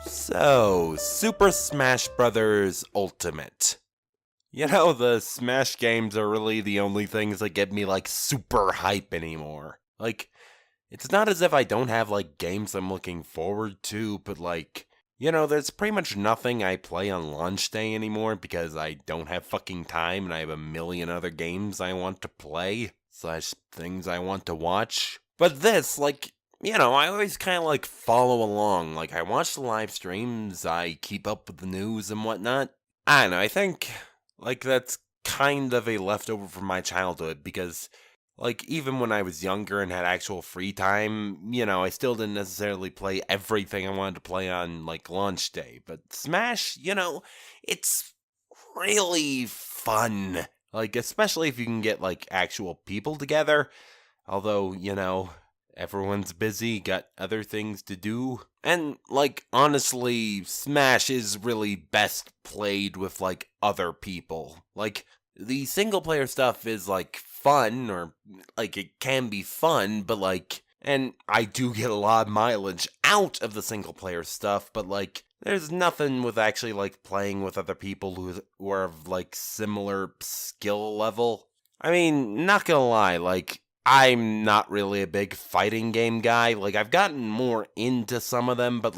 So, Super Smash Bros. Ultimate. You know, the Smash games are really the only things that get me, super hype anymore. It's not as if I don't have, games I'm looking forward to, but, there's pretty much nothing I play on launch day anymore because I don't have fucking time and I have a million other games I want to play, / things I want to watch. But this, I always kind of follow along. I watch the live streams, I keep up with the news and whatnot. I don't know, I think, that's kind of a leftover from my childhood because, even when I was younger and had actual free time, I still didn't necessarily play everything I wanted to play on, launch day. But Smash, it's really fun. Especially if you can get, actual people together. Although, everyone's busy, got other things to do. And, honestly, Smash is really best played with, other people. The single player stuff is, fun, or, it can be fun, but, and I do get a lot of mileage out of the single player stuff, but, there's nothing with actually, playing with other people who are of, similar skill level. I mean, not gonna lie, I'm not really a big fighting game guy. I've gotten more into some of them, but,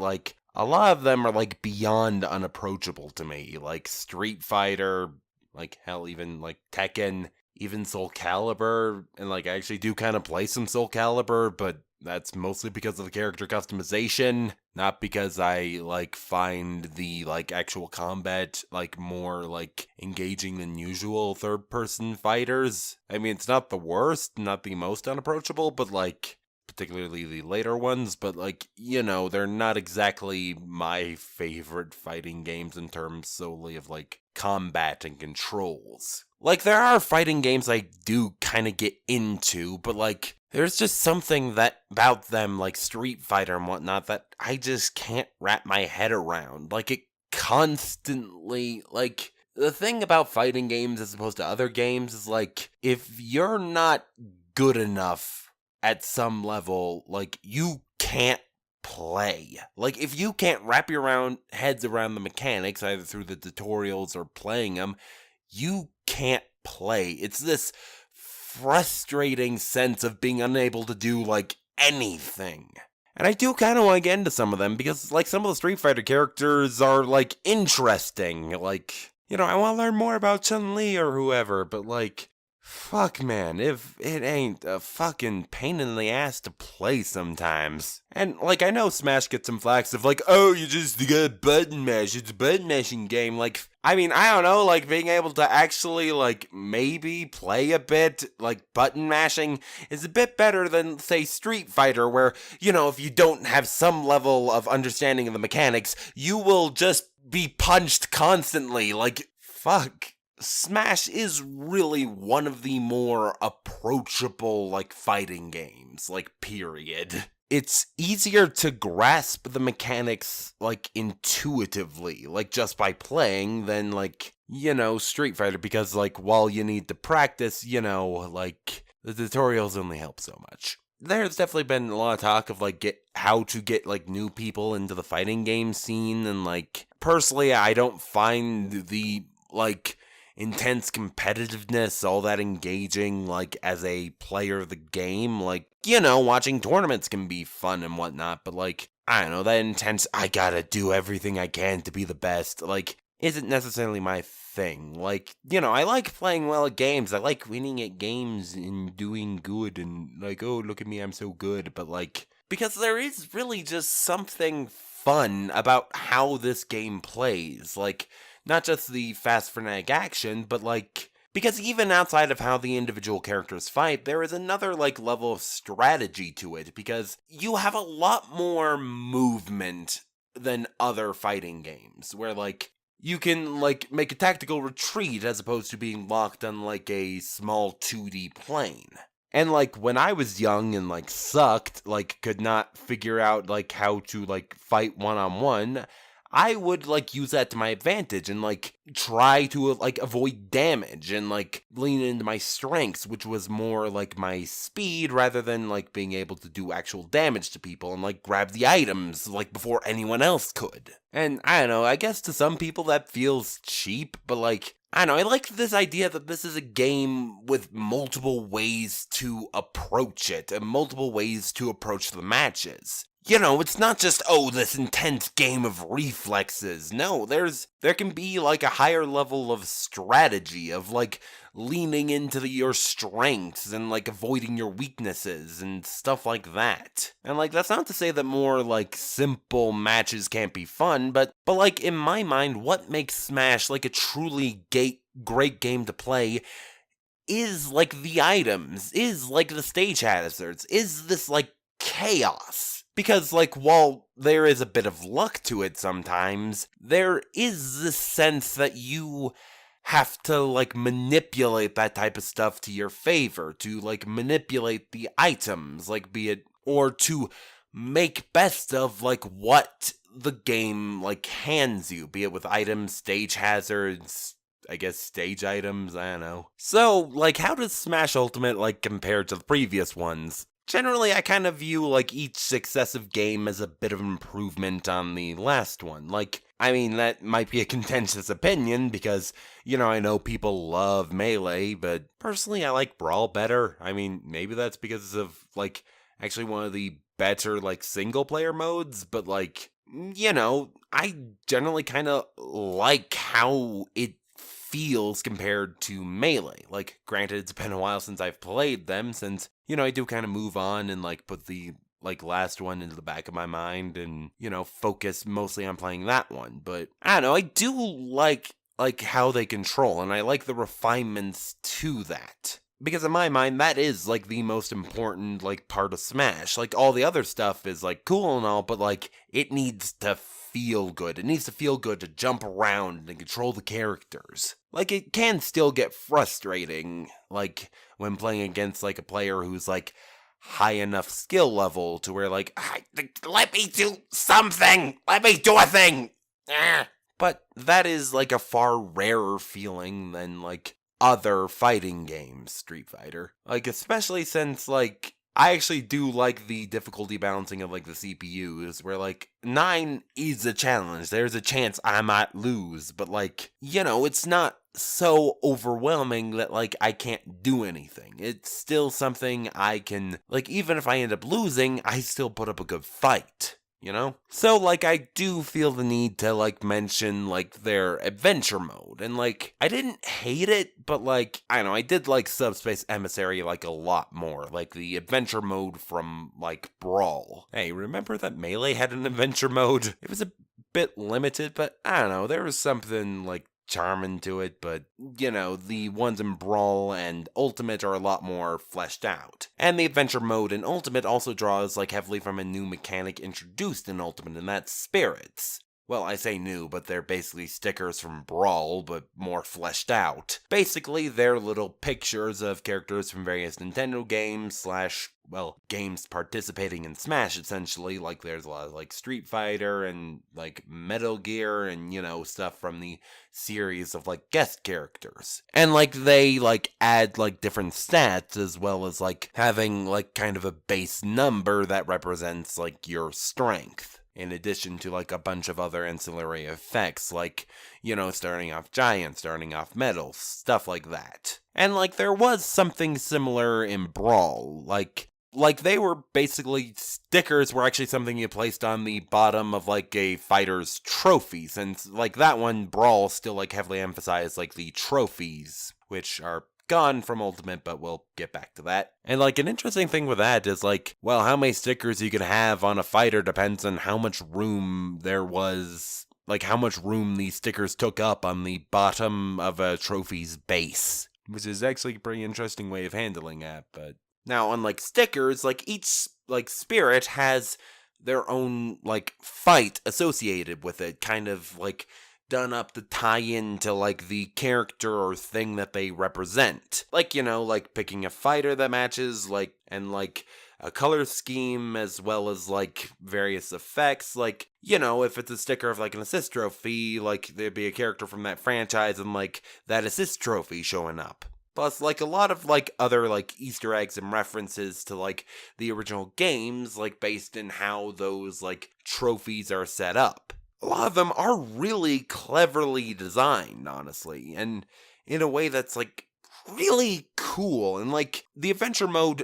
a lot of them are, beyond unapproachable to me. Street Fighter, hell, even, Tekken, even Soul Calibur. And, I actually do kind of play some Soul Calibur, but that's mostly because of the character customization, not because I, find the, actual combat, more, engaging than usual third-person fighters. I mean, it's not the worst, not the most unapproachable, but, particularly the later ones, but, they're not exactly my favorite fighting games in terms solely of, combat and controls. There are fighting games I do kind of get into, but, there's just something that about them, Street Fighter and whatnot, that I just can't wrap my head around. It constantly, the thing about fighting games as opposed to other games is, if you're not good enough at some level, you can't play. If you can't wrap your heads around the mechanics, either through the tutorials or playing them, you can't play. It's this frustrating sense of being unable to do, anything. And I do kind of want to get into some of them, because, some of the Street Fighter characters are, interesting. I want to learn more about Chun-Li or whoever, but, fuck, man, if it ain't a fucking pain in the ass to play sometimes. And, I know Smash gets some flack of, oh, you just got button mash, it's a button mashing game. I mean, I don't know, being able to actually, maybe play a bit, button mashing is a bit better than, say, Street Fighter, where, if you don't have some level of understanding of the mechanics, you will just be punched constantly. Fuck. Smash is really one of the more approachable, fighting games, period. It's easier to grasp the mechanics, intuitively, just by playing than, Street Fighter, because, while you need to practice, the tutorials only help so much. There's definitely been a lot of talk of, how to get, new people into the fighting game scene, and, personally, I don't find the, intense competitiveness all that engaging, as a player of the game. Watching tournaments can be fun and whatnot, but, I don't know, that intense, I gotta do everything I can to be the best, isn't necessarily my thing. I like playing well at games, I like winning at games and doing good, and, oh, look at me, I'm so good, but, because there is really just something fun about how this game plays, not just the fast frenetic action, but because even outside of how the individual characters fight, there is another level of strategy to it, because you have a lot more movement than other fighting games, where you can make a tactical retreat as opposed to being locked on a small 2D plane. And when I was young and sucked, could not figure out how to fight one-on-one, I would, like, use that to my advantage and, like, try to, like, avoid damage and, like, lean into my strengths, which was more, like, my speed rather than, like, being able to do actual damage to people and, like, grab the items, like, before anyone else could. And, I don't know, I guess to some people that feels cheap, but, like, I don't know, I like this idea that this is a game with multiple ways to approach it, and multiple ways to approach the matches. You know, it's not just, oh, this intense game of reflexes. No, there can be, like, a higher level of strategy, of, like, leaning into your strengths and, like, avoiding your weaknesses and stuff like that. And, like, that's not to say that more, like, simple matches can't be fun, but like, in my mind, what makes Smash, like, a truly great game to play is, like, the items, is, like, the stage hazards, is this, like, chaos. Because, like, while there is a bit of luck to it sometimes, there is this sense that you have to, like, manipulate that type of stuff to your favor, to, like, manipulate the items, like, be it, or to make best of, like, what the game, like, hands you, be it with items, stage hazards, I guess stage items, I don't know. So, like, how does Smash Ultimate, like, compare to the previous ones? Generally, I kind of view, like, each successive game as a bit of improvement on the last one. Like, I mean, that might be a contentious opinion, because, you know, I know people love Melee, but personally, I like Brawl better. I mean, maybe that's because of, like, actually one of the better, like, single-player modes, but, like, you know, I generally kind of like how it feels compared to Melee. Like, granted, it's been a while since I've played them, since, you know, I do kind of move on and, like, put the, like, last one into the back of my mind and, you know, focus mostly on playing that one. But, I don't know, I do like how they control, and I like the refinements to that. Because in my mind, that is, like, the most important, like, part of Smash. Like, all the other stuff is, like, cool and all, but, like, it needs to feel good. It needs to feel good to jump around and control the characters. Like, it can still get frustrating, like, when playing against, like, a player who's, like, high enough skill level to where, like, let me do something! Let me do a thing! But that is, like, a far rarer feeling than, like, other fighting games, Street Fighter. Like, especially since, like, I actually do like the difficulty balancing of, like, the CPUs, where, like, 9 is a challenge. There's a chance I might lose, but, like, you know, it's not so overwhelming that, like, I can't do anything. It's still something I can, like, even if I end up losing, I still put up a good fight. You know? So, like, I do feel the need to, like, mention, like, their adventure mode. And, like, I didn't hate it, but, like, I don't know, I did like Subspace Emissary, like, a lot more. Like, the adventure mode from, like, Brawl. Hey, remember that Melee had an adventure mode? It was a bit limited, but, I don't know, there was something, like, charming to it, but, you know, the ones in Brawl and Ultimate are a lot more fleshed out. And the adventure mode in Ultimate also draws, like, heavily from a new mechanic introduced in Ultimate, and that's spirits. Well, I say new, but they're basically stickers from Brawl, but more fleshed out. Basically, they're little pictures of characters from various Nintendo games / well, games participating in Smash, essentially. Like, there's a lot of, like, Street Fighter and, like, Metal Gear and, you know, stuff from the series of, like, guest characters. And, like, they, like, add, like, different stats, as well as, like, having, like, kind of a base number that represents, like, your strength. In addition to, like, a bunch of other ancillary effects, like, you know, starting off giant, starting off metal, stuff like that. And, like, there was something similar in Brawl, like, they were basically stickers were actually something you placed on the bottom of, like, a fighter's trophy, since, like, that one, Brawl, still, like, heavily emphasized, like, the trophies, which are gone from Ultimate, but we'll get back to that. And, like, an interesting thing with that is, like, well, how many stickers you can have on a fighter depends on how much room there was, like, how much room these stickers took up on the bottom of a trophy's base, which is actually a pretty interesting way of handling that. But now, unlike stickers, like, each, like, spirit has their own, like, fight associated with it, kind of, like, done up to tie into, like, the character or thing that they represent. Like, you know, like, picking a fighter that matches, like, and, like, a color scheme as well as like various effects. Like, if it's a sticker of like an assist trophy, like there'd be a character from that franchise and like that assist trophy showing up. Plus, like, a lot of, like, other, like, Easter eggs and references to, like, the original games, like, based in how those, like, trophies are set up. A lot of them are really cleverly designed, honestly, and in a way that's, like, really cool. And, like, the adventure mode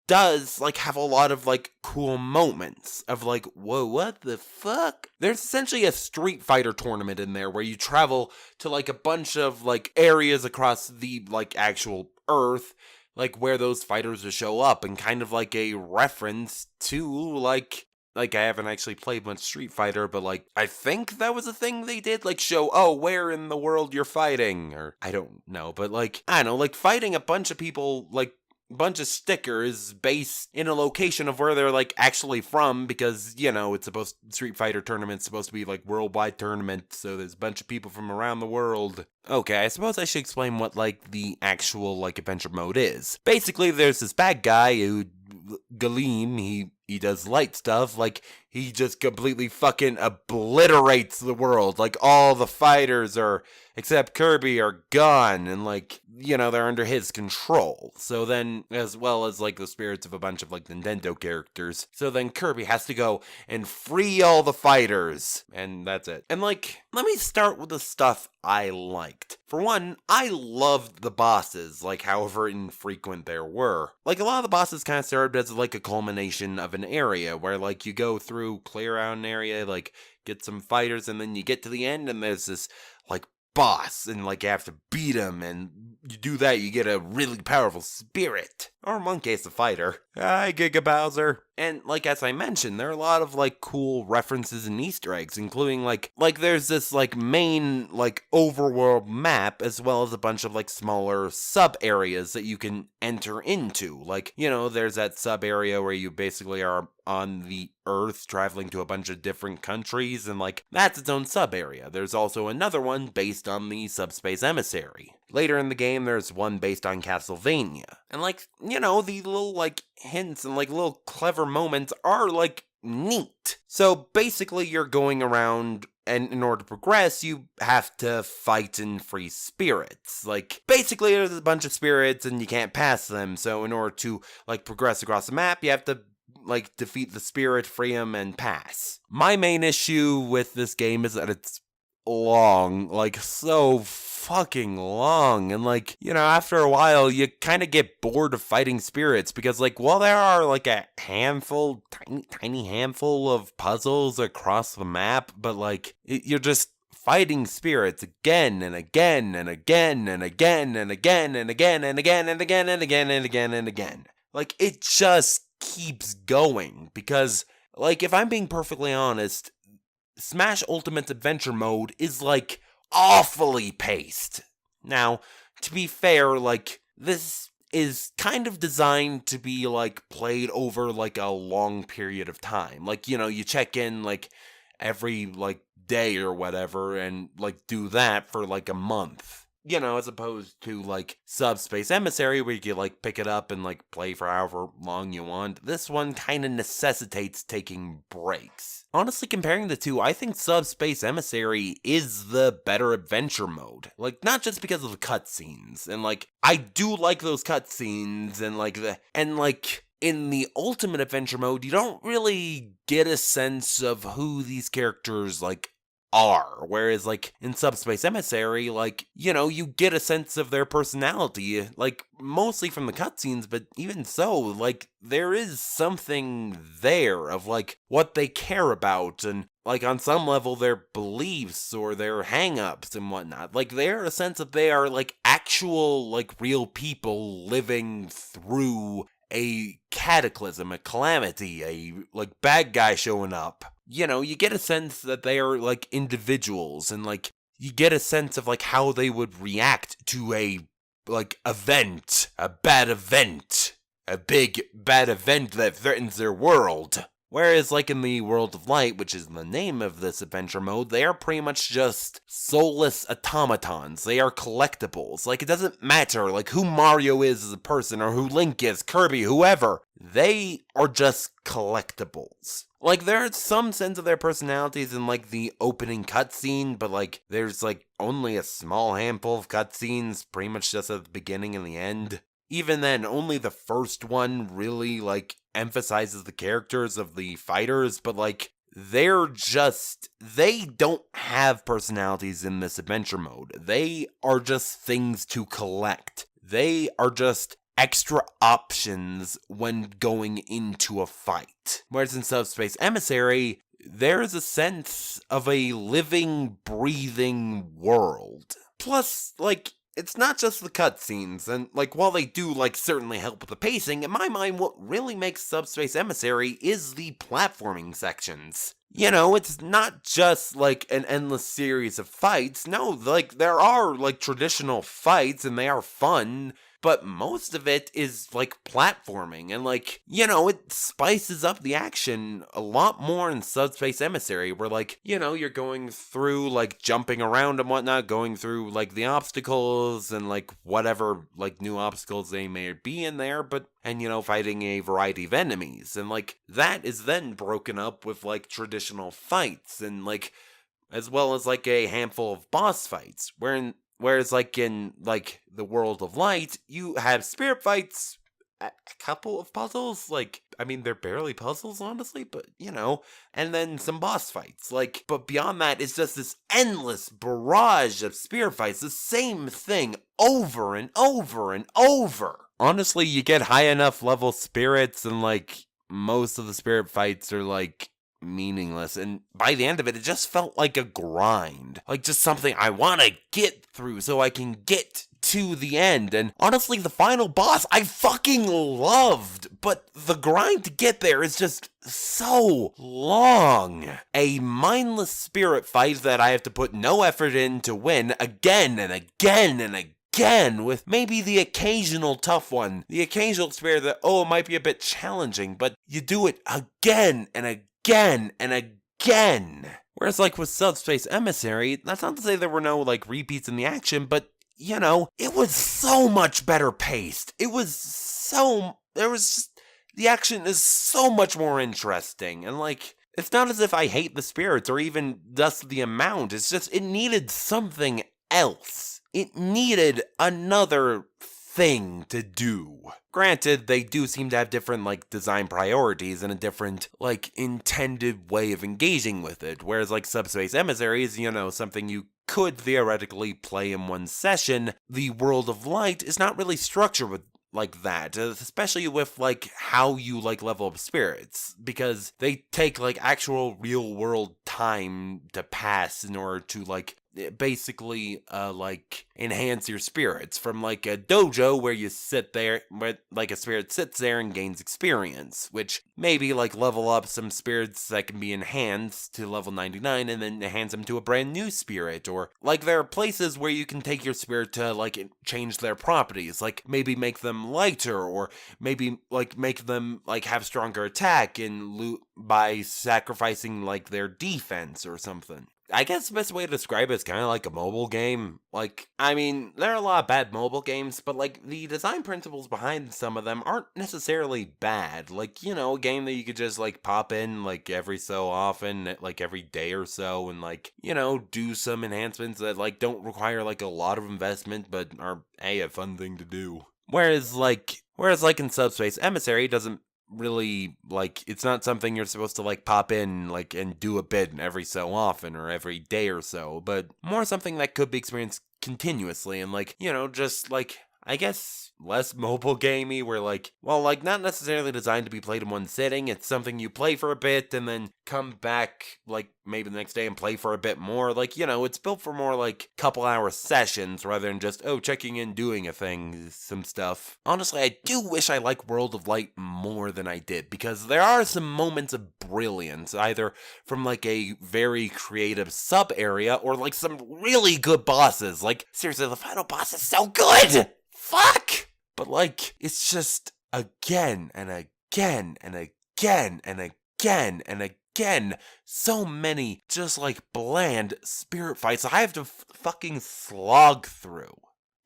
does, like, have a lot of, like, cool moments of, like, whoa, what the fuck? There's essentially a Street Fighter tournament in there where you travel to, like, a bunch of, like, areas across the, like, actual Earth, like, where those fighters will show up, and kind of, like, a reference to, like, I haven't actually played much Street Fighter, but, like, I think that was a thing they did, like, show, where in the world you're fighting, or, I don't know, but, like, I don't know, like, fighting a bunch of people, like, bunch of stickers based in a location of where they're like actually from, because it's Street Fighter tournament's supposed to be like worldwide tournament, so there's a bunch of people from around the world. Okay, I suppose I should explain what like the actual like adventure mode is. Basically, there's this bad guy who Galeem, he does light stuff, like he just completely fucking obliterates the world. Like all the fighters except Kirby are gone, and like, they're under his control. So then, as well as like the spirits of a bunch of like Nintendo characters. So then Kirby has to go and free all the fighters, and that's it. And like, let me start with the stuff I liked. For one, I loved the bosses, like however infrequent there were. Like a lot of the bosses kind of served as like a culmination of an area where like you go through, clear out an area, like get some fighters, and then you get to the end and there's this like boss, and like you have to beat him, and you do that, you get a really powerful spirit, or in one case a fighter. Hi, Giga Bowser. And like as I mentioned, there are a lot of like cool references and Easter eggs, including like there's this like main like overworld map, as well as a bunch of like smaller sub areas that you can enter into. Like, there's that sub area where you basically are on the Earth traveling to a bunch of different countries, and like that's its own sub area. There's also another one based on the Subspace Emissary. Later in the game, there's one based on Castlevania. And like, the little like hints and like little clever moments are like neat. So basically you're going around, and in order to progress, you have to fight and free spirits. Like, basically there's a bunch of spirits and you can't pass them, so in order to like progress across the map, you have to like defeat the spirit, free him, and pass. My main issue with this game is that it's long, like so fucking long, and like, after a while you kind of get bored of fighting spirits, because like, while there are like a tiny handful of puzzles across the map, but like you're just fighting spirits again and again and again and again and again and again and again and again and again and again and again. Like, it just keeps going, because like, if I'm being perfectly honest, Smash Ultimate's adventure mode is like awfully paced. Now, to be fair, like, this is kind of designed to be like played over like a long period of time. Like, you check in like every like day or whatever, and like do that for like a month. As opposed to like Subspace Emissary, where you can like pick it up and like play for however long you want. This one kind of necessitates taking breaks. Honestly, comparing the two, I think Subspace Emissary is the better adventure mode. Like, not just because of the cutscenes, and like, I do like those cutscenes, and like, in the Ultimate Adventure mode, you don't really get a sense of who these characters like are, whereas like in Subspace Emissary, like, you get a sense of their personality, like mostly from the cutscenes, but even so, like, there is something there of like what they care about, and like on some level their beliefs or their hang-ups and whatnot. Like, they're a sense that they are like actual like real people living through a cataclysm, a calamity, a like bad guy showing up. You get a sense that they are like individuals, and like you get a sense of like how they would react to a like event, a bad event, a big bad event that threatens their world. Whereas, like, in the World of Light, which is the name of this adventure mode, they are pretty much just soulless automatons. They are collectibles. Like, it doesn't matter, like, who Mario is as a person, or who Link is, Kirby, whoever. They are just collectibles. Like, there's some sense of their personalities in, like, the opening cutscene, but, like, there's, like, only a small handful of cutscenes, pretty much just at the beginning and the end. Even then, only the first one really, like, emphasizes the characters of the fighters, but, like, they don't have personalities in this adventure mode. They are just things to collect. They are just extra options when going into a fight. Whereas in Subspace Emissary, there's a sense of a living, breathing world. Plus, like, it's not just the cutscenes, and, like, while they do, like, certainly help with the pacing, in my mind, what really makes Subspace Emissary is the platforming sections. You know, it's not just, like, an endless series of fights. No, like, there are, like, traditional fights, and they are fun, but most of it is, like, platforming, and, like, you know, it spices up the action a lot more in Subspace Emissary, where, like, you know, you're going through, like, jumping around and whatnot, going through, like, the obstacles, and, like, whatever, like, new obstacles they may be in there, and, you know, fighting a variety of enemies, and, like, that is then broken up with, like, traditional fights, and, like, as well as, like, a handful of boss fights, Whereas, like, in, like, the World of Light, you have spirit fights, a couple of puzzles, like, I mean, they're barely puzzles, honestly, but, you know, and then some boss fights, like, but beyond that, it's just this endless barrage of spirit fights, the same thing over and over and over. Honestly, you get high enough level spirits, and, like, most of the spirit fights are, like, meaningless, and by the end of it, it just felt like a grind, like just something I want to get through so I can get to the end. And honestly, the final boss I fucking loved, but the grind to get there is just so long. A mindless spirit fight that I have to put no effort in to win again and again and again, with maybe the occasional tough one, the occasional spirit that, it might be a bit challenging, but you do it again and again and again. Whereas, like, with Subspace Emissary, that's not to say there were no, like, repeats in the action, but, you know, it was so much better paced. The action is so much more interesting, and, like, it's not as if I hate the spirits or even just the amount, it's just, it needed something else. It needed another thing to do. Granted, they do seem to have different, like, design priorities and a different, like, intended way of engaging with it, whereas, like, Subspace Emissary is, you know, something you could theoretically play in one session. The World of Light is not really structured with like that, especially with, like, how you, like, level up spirits, because they take, like, actual real world time to pass in order to, like, basically, like, enhance your spirits from, like, a dojo where you sit there, where, like, a spirit sits there and gains experience, which maybe, like, level up some spirits that can be enhanced to level 99 and then enhance them to a brand new spirit, or, like, there are places where you can take your spirit to, like, change their properties, like, maybe make them lighter, or maybe, like, make them, like, have stronger attack and by sacrificing, like, their defense or something. I guess the best way to describe it is kind of like a mobile game. Like, I mean, there are a lot of bad mobile games, but, like, the design principles behind some of them aren't necessarily bad. Like, you know, a game that you could just, like, pop in, like, every so often, like, every day or so, and, like, you know, do some enhancements that, like, don't require, like, a lot of investment, but are, a fun thing to do. Whereas, like, in Subspace Emissary, it doesn't really, like, it's not something you're supposed to, like, pop in, like, and do a bit every so often or every day or so, but more something that could be experienced continuously, and, like, you know, just, like, I guess less mobile gamey, where, like, well, like, not necessarily designed to be played in one sitting. It's something you play for a bit and then come back, like, maybe the next day and play for a bit more. Like, you know, it's built for more, like, couple-hour sessions rather than just, checking in, doing a thing, some stuff. Honestly, I do wish I liked World of Light more than I did, because there are some moments of brilliance, either from, like, a very creative sub-area or, like, some really good bosses. Like, seriously, the final boss is so good! Fuck! But, like, it's just again and again and again and again and again. So many just like bland spirit fights I have to fucking slog through.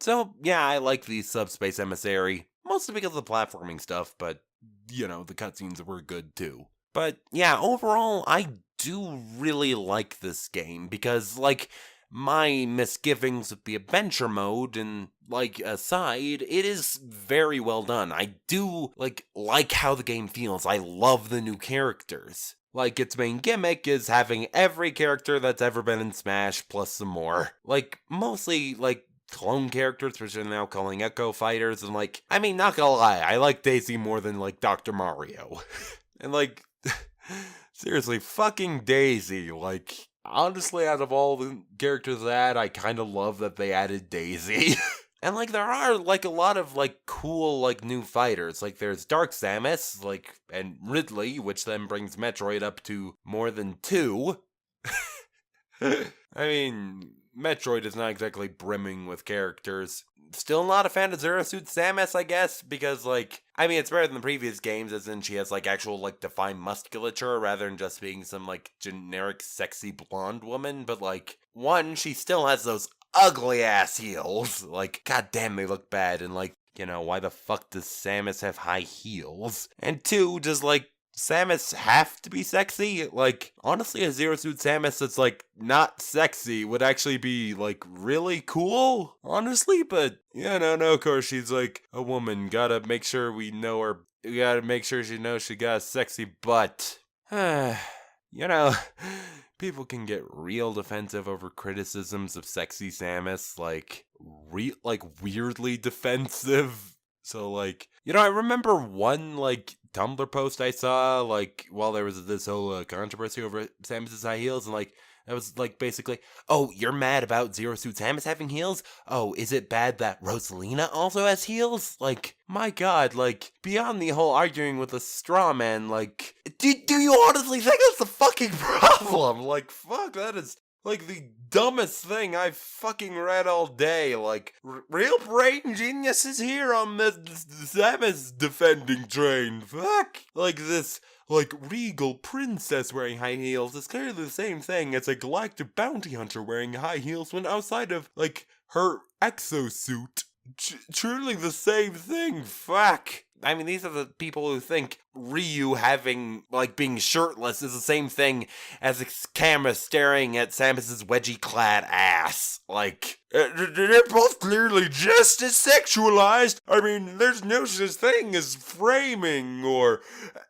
So yeah, I like the Subspace Emissary, mostly because of the platforming stuff, but you know, the cutscenes were good too. But yeah, overall, I do really like this game because, like, my misgivings with the adventure mode and, like, aside, it is very well done. I do, like how the game feels. I love the new characters. Like, its main gimmick is having every character that's ever been in Smash plus some more. Like, mostly, like, clone characters, which they're now calling Echo Fighters, and, like, I mean, not gonna lie, I like Daisy more than, like, Dr. Mario. And, like, seriously, fucking Daisy, like, honestly, out of all the characters that I kind of love that they added Daisy. And, like, there are, like, a lot of, like, cool, like, new fighters. Like, there's Dark Samus, like, and Ridley, which then brings Metroid up to more than 2. I mean, Metroid is not exactly brimming with characters. Still not a fan of Zero Suit Samus, I guess, because, like, I mean, it's better than the previous games, as in she has, like, actual, like, defined musculature, rather than just being some, like, generic sexy blonde woman, but, like, one, she still has those ugly-ass heels. Like, goddamn, they look bad, and, like, you know, why the fuck does Samus have high heels? And two, just, like, Samus have to be sexy? Like, honestly, a Zero Suit Samus that's, like, not sexy would actually be, like, really cool, honestly, but, yeah, no, of course, she's, like, a woman, gotta make sure we know her, we gotta make sure she knows she got a sexy butt. You know, people can get real defensive over criticisms of sexy Samus, like, weirdly defensive. So, like, you know, I remember one, like, Tumblr post I saw, like, while there was this whole controversy over Samus's high heels, and, like, it was, like, basically, oh, you're mad about Zero Suit Samus having heels? Oh, is it bad that Rosalina also has heels? Like, my god, like, beyond the whole arguing with a straw man, like, do you honestly think that's the fucking problem? Like, fuck, that is, like, the dumbest thing I've fucking read all day. Like, real brain geniuses here on the Samus defending train. Fuck. Like, this, like, regal princess wearing high heels is clearly the same thing as a galactic bounty hunter wearing high heels when outside of, like, her exosuit. Truly the same thing. Fuck. I mean, these are the people who think Ryu having, like, being shirtless is the same thing as a camera staring at Samus's wedgie-clad ass. Like, they're both clearly just as sexualized. I mean, there's no such thing as framing or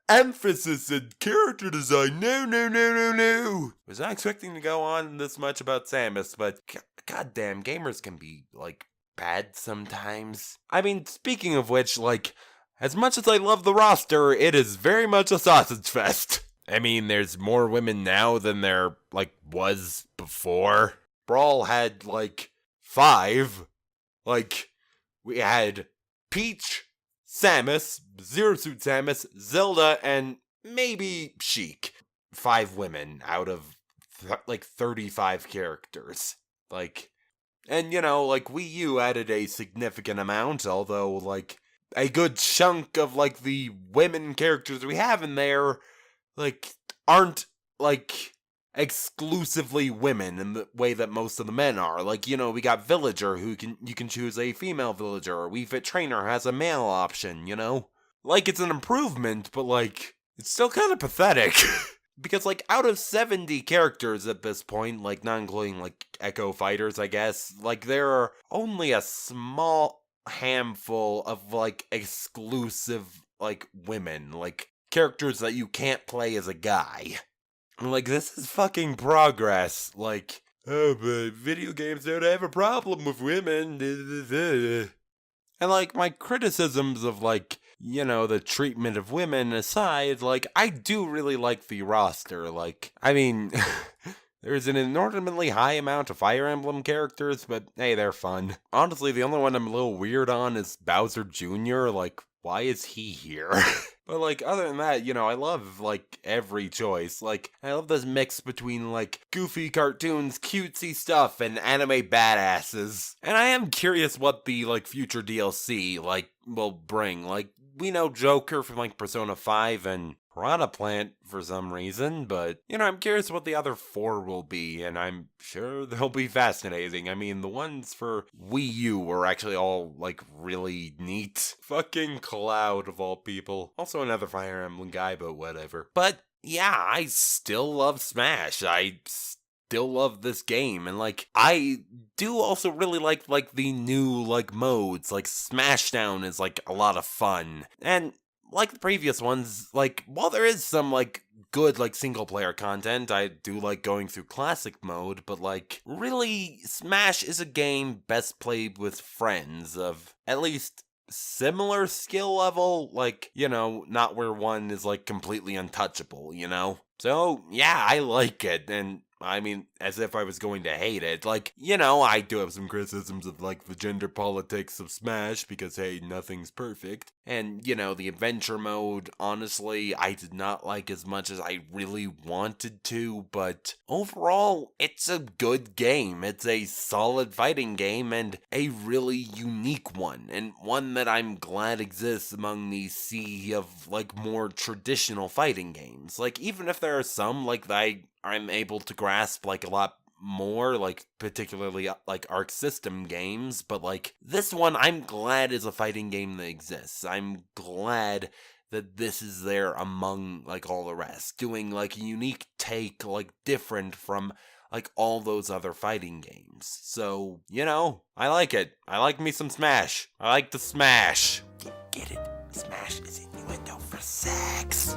emphasis in character design. No. Was not expecting to go on this much about Samus, but goddamn, gamers can be, like, bad sometimes. I mean, speaking of which, like, as much as I love the roster, it is very much a sausage fest. I mean, there's more women now than there, like, was before. Brawl had, like, 5. Like, we had Peach, Samus, Zero Suit Samus, Zelda, and maybe Sheik. 5 women out of, like, 35 characters. Like, and, you know, like, Wii U added a significant amount, although, like, a good chunk of, like, the women characters we have in there, like, aren't, like, exclusively women in the way that most of the men are. Like, you know, we got Villager, who you can choose a female Villager, or Wii Fit Trainer has a male option, you know? Like, it's an improvement, but, like, it's still kind of pathetic. Because, like, out of 70 characters at this point, like, not including, like, Echo Fighters, I guess, like, there are only a small handful of, like, exclusive, like, women, like, characters that you can't play as a guy. Like, this is fucking progress. Like, oh, but video games don't have a problem with women. And, like, my criticisms of, like, you know, the treatment of women aside, like, I do really like the roster. Like, I mean, there's an inordinately high amount of Fire Emblem characters, but hey, they're fun. Honestly, the only one I'm a little weird on is Bowser Jr., like, why is he here? But, like, other than that, you know, I love, like, every choice. Like, I love this mix between, like, goofy cartoons, cutesy stuff, and anime badasses. And I am curious what the, like, future DLC, like, will bring. Like, we know Joker from, like, Persona 5, and Piranha Plant for some reason, but, I'm curious what the other 4 will be, and I'm sure they'll be fascinating. I mean, the ones for Wii U were actually all, really neat. Fucking Cloud, of all people. Also another Fire Emblem guy, but whatever. But, yeah, I still love Smash. I still love this game, and I do also really like the new modes. Smashdown is a lot of fun, and like the previous ones, while there is some good single player content, I do like going through classic mode, but really Smash is a game best played with friends of at least similar skill level, not where one is completely untouchable, So, yeah, I like it, and I mean, as if I was going to hate it. I do have some criticisms of, the gender politics of Smash, because, hey, nothing's perfect. And, the adventure mode, honestly, I did not like as much as I really wanted to, but overall, it's a good game. It's a solid fighting game, and a really unique one, and one that I'm glad exists among the sea of, more traditional fighting games. Even if there are some, that I'm able to grasp a lot more, particularly Arc System games, but this one I'm glad is a fighting game that exists. I'm glad that this is there among all the rest, doing a unique take, different from all those other fighting games. So, I like it. I like me some Smash. I like to smash. Get it? Smash is innuendo for sex.